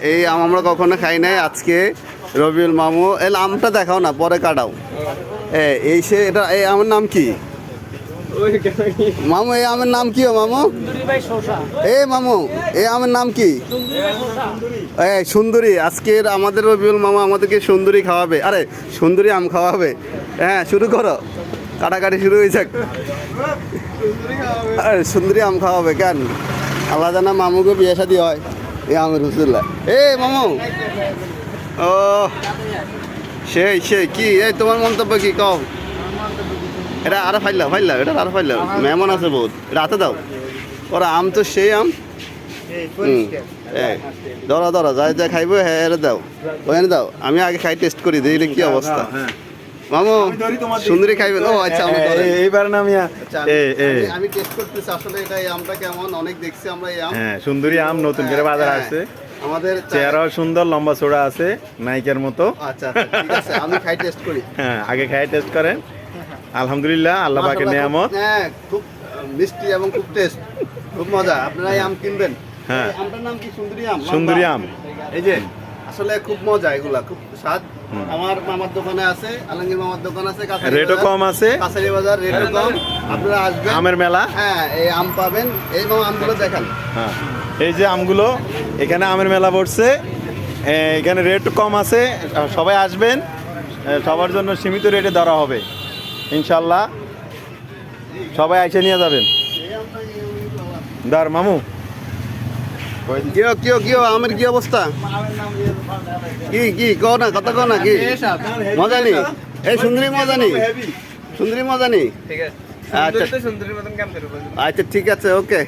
এই আম আমরা কখনো খাই নাই, আজকে রবিউল মামু এই আমটা দেখাও না, পরে কাটাও। এই সে এটা, এই আমের নাম কি মামু? এই আমের নাম কি মামু? এই মামু এই আমের নাম কি? সুন্দরী। আজকের আমাদের রবিউল মামা আমাদেরকে সুন্দরী খাওয়াবে, আরে সুন্দরী আম খাওয়াবে। হ্যাঁ শুরু করো, কাটাকাটি শুরু হয়ে যাক। আরে সুন্দরী আম খাওয়াবে কেন? আল্লাহ জানা মামুকে বিয়ে শাদী হয় এই আমের হুসুল্লাহ। মামু ও সেই সেই কি, এই তোমার মন্তব্য কি কও? এটা আরো ফাইলাও এটা আরো ফাইলাও, মেহমান আছে বহুত, এটা হাতে দাও। ওরা আম তো সেই আম। ধরা যাই যা খাইবো হ্যাঁ এটা দাও, ওখানে দাও। আমি আগে খাই, টেস্ট করি দিই কি অবস্থা। মামু সুন্দরী খাইবেন? ও আচ্ছা এইবার না আমি টেস্ট করতেছি আসলে এটা এই আমটা কেমন। অনেক দেখছি আমরা এই আম। হ্যাঁ সুন্দরী আম নতুন করে বাজার আসছে। আমাদের চেহারাও সুন্দর, লম্বা চড়া আছে, নায়িকার মতো। আচ্ছা ঠিক আছে, আমি খাই টেস্ট করি। হ্যাঁ আগে খাই টেস্ট করেন। আলহামদুলিল্লাহ, আল্লাহ পাকের নিয়ামত। হ্যাঁ খুব মিষ্টি এবং খুব টেস্ট, খুব মজা। আপনারা এই আম কিনবেন। হ্যাঁ আমটার নাম কি? সুন্দরী আম। সুন্দরী আম। এই যে আসলে খুব মজা, এগুলা খুব স্বাদ। আমার মামার দোকানে আছে, আলমগীর মামার দোকান আছে, রেটও কম আছে, কাছারি বাজার রেটও কম। আপনারা আসবেন, আমের মেলা। হ্যাঁ এই আম পাবেন। এই মামা আমগুলো দেখেন। হ্যাঁ এই যে আমগুলো, এখানে আমের মেলা পড়ছে, এখানে রেট কম আছে। সবাই আসবেন, সবার জন্য সীমিত রেটে ধরা হবে ইনশাল্লাহ। সবাই এসে নিয়ে যাবেন। দার মামু কিও আমের কি অবস্থা? কি কও না, কথা কও না। কি মজা নেই? এই সুন্দরী মজা নেই? সুন্দরী মজা নেই? আচ্ছা ঠিক আছে, ওকে।